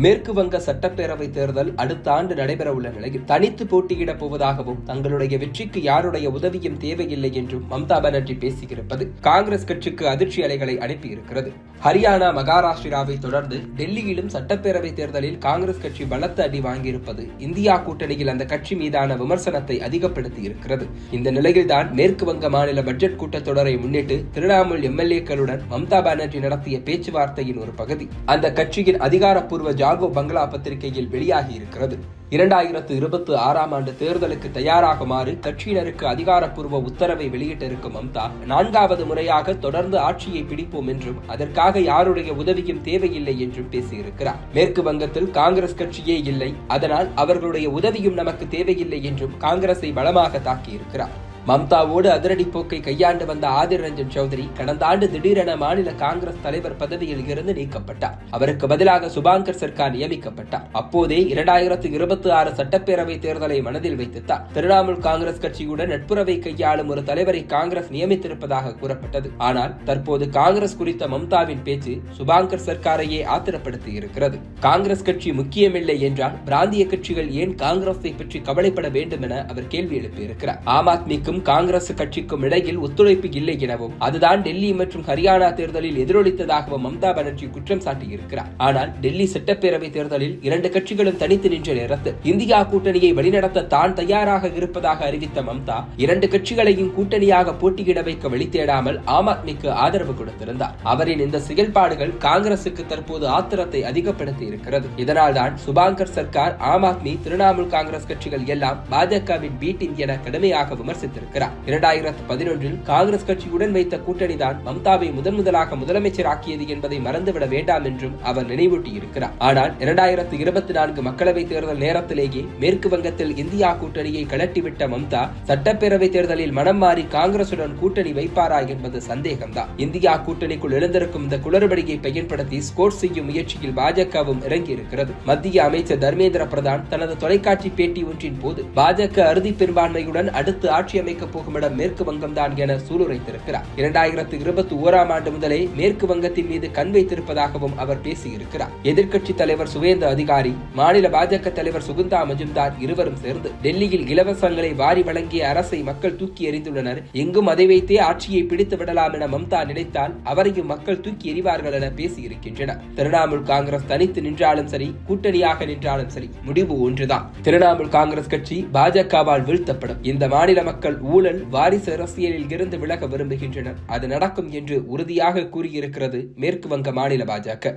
மேற்கு வங்க சட்டப்பேரவை தேர்தல் அடுத்த ஆண்டு நடைபெறவுள்ள நிலையில் தனித்து போட்டியிடப் போவதாகவும் தங்களுடைய வெற்றிக்கு யாருடைய உதவியும் தேவையில்லை என்றும் மம்தா பானர்ஜி பேசியிருப்பது காங்கிரஸ் கட்சிக்கு அதிர்ச்சி அலைகளை அனுப்பியிருக்கிறது. ஹரியானா, மகாராஷ்டிராவை தொடர்ந்து டெல்லியிலும் சட்டப்பேரவை தேர்தலில் காங்கிரஸ் கட்சி பலத்த அடி வாங்கியிருப்பது இந்தியா கூட்டணியில் அந்த கட்சி மீதான விமர்சனத்தை அதிகப்படுத்தி இருக்கிறது. இந்த நிலையில்தான் மேற்கு வங்க மாநில பட்ஜெட் கூட்டத்தொடரை முன்னிட்டு திரிணாமுல் எம்எல்ஏக்களுடன் மம்தா பானர்ஜி நடத்திய பேச்சுவார்த்தையின் ஒரு பகுதி அந்த கட்சியின் அதிகாரப்பூர்வ ஜாகோ பங்களா பத்திரிகையில் வெளியாகி இருக்கிறது. 2026 ஆண்டு தேர்தலுக்கு தயாராகுமாறு கட்சியினருக்கு அதிகாரப்பூர்வ உத்தரவை வெளியிட்டிருக்கும் மம்தா 4வது முறையாக தொடர்ந்து ஆட்சியை பிடிப்போம் என்றும் அதற்காக யாருடைய உதவியும் தேவையில்லை என்றும் பேசியிருக்கிறார். மேற்கு வங்கத்தில் காங்கிரஸ் கட்சியே இல்லை, அதனால் அவர்களுடைய உதவியும் நமக்கு தேவையில்லை என்றும் காங்கிரஸை பலமாக தாக்கியிருக்கிறார். மம்தாவோடு அதிரடி போக்கை கையாண்டு வந்த ஆதிர் ரஞ்சன் சௌத்ரி கடந்த ஆண்டு திடீரென மாநில காங்கிரஸ் தலைவர் பதவியில் இருந்து நீக்கப்பட்டார். அவருக்கு பதிலாக சுபாங்கர் சர்க்கார் நியமிக்கப்பட்டார். அப்போதே 2026 சட்டப்பேரவை தேர்தலை மனதில் வைத்துத்தான் திரிணாமுல் காங்கிரஸ் கட்சியுடன் நட்புறவை கையாளும் ஒரு தலைவரை காங்கிரஸ் நியமித்திருப்பதாக கூறப்பட்டது. ஆனால் தற்போது காங்கிரஸ் குறித்த மம்தாவின் பேச்சு சுபாங்கர் சர்க்காரையே ஆத்திரப்படுத்தி இருக்கிறது. காங்கிரஸ் கட்சி முக்கியமில்லை என்றால் பிராந்திய கட்சிகள் ஏன் காங்கிரஸை பற்றி கவலைப்பட வேண்டும் என அவர் கேள்வி எழுப்பியிருக்கிறார். ஆம் ஆத்மிக்கும் காங்கிரஸ் கட்சிக்கும் இடையில் ஒத்துழைப்பு இல்லை எனவும் அதுதான் டெல்லி மற்றும் ஹரியானா தேர்தலில் எதிரொலித்ததாகவும் மம்தா பானர்ஜி குற்றம் சாட்டியிருக்கிறார். ஆனால் டெல்லி சட்டப்பேரவை தேர்தலில் 2 கட்சிகளும் தனித்து நின்ற நேரத்தில் இந்தியா கூட்டணியை வழிநடத்த தான் தயாராக இருப்பதாக அறிவித்த மம்தா 2 கட்சிகளையும் கூட்டணியாக போட்டியிட வைக்க வழிதேடாமல் ஆம் ஆத்மிக்கு ஆதரவு கொடுத்திருந்தார். அவரின் இந்த செயல்பாடுகள் காங்கிரசுக்கு தற்போது ஆத்திரத்தை அதிகப்படுத்தி இருக்கிறது. இதனால்தான் சுபாங்கர் சர்க்கார், ஆம் ஆத்மி, திரிணாமுல் காங்கிரஸ் கட்சிகள் எல்லாம் பாஜகவின் பி டீம் என கடுமையாக விமர்சித்திருக்கிறார். 2011 காங்கிரஸ் கட்சியுடன் வைத்த கூட்டணிதான் மம்தாவை முதலாக முதலமைச்சராக்கியது என்பதை மறந்துவிட வேண்டாம் என்றும் அவர் நினைவூட்டியிருக்கிறார். ஆனால் 2024 மக்களவை தேர்தல் நேரத்திலேயே மேற்கு வங்கத்தில் இந்தியா கூட்டணியை கலட்டிவிட்ட மம்தா சட்டப்பேரவை தேர்தலில் மனம் மாறி காங்கிரசுடன் கூட்டணி வைப்பாரா என்பது சந்தேகம்தான். இந்தியா கூட்டணிக்குள் எழுந்திருக்கும் இந்த குளறுபடியை பயன்படுத்தி ஸ்கோர் செய்யும் முயற்சியில் பாஜகவும் இறங்கியிருக்கிறது. மத்திய அமைச்சர் தர்மேந்திர பிரதான் தனது தொலைக்காட்சி பேட்டி ஒன்றின் போது பாஜக அறுதி பெரும்பான்மையுடன் அடுத்து ஆட்சி அமைக்க போகும் இடம் மேற்கு வங்கம் தான் என சூளுரைத்திருக்கிறார். 2021 ஆண்டு முதலே மேற்கு வங்கத்தின் மீது கண் வைத்திருப்பதாகவும் அவர் பேசியிருக்கிறார். எதிர்க்கட்சி தலைவர் சுவேந்த அதிகாரி, மாநில பாஜக தலைவர் சுகந்தா மஜும்தார் இருவரும் சேர்ந்து டெல்லியில் இலவசங்களை வாரி வழங்கிய அரசை மக்கள் தூக்கி எறிந்துள்ளனர். எங்கும் அதை வைத்தே ஆட்சியை பிடித்து விடலாம் என மம்தா நினைத்தால் அவரையும் மக்கள் தூக்கி எறிவார்கள் என பேசியிருக்கின்றனர். திரிணாமுல் காங்கிரஸ் தனித்து நின்றாலும் சரி, கூட்டணியாக நின்றாலும் சரி, முடிவு ஒன்றுதான். திரிணாமுல் காங்கிரஸ் கட்சி பாஜகவால் வீழ்த்தப்படும். இந்த மாநில மக்கள் ஊழல், வாரிசு அரசியலில் இருந்து விலக விரும்புகின்றனர். அது நடக்கும் என்று உறுதியாக கூறியிருக்கிறது மேற்கு வங்க மாநில பாஜக.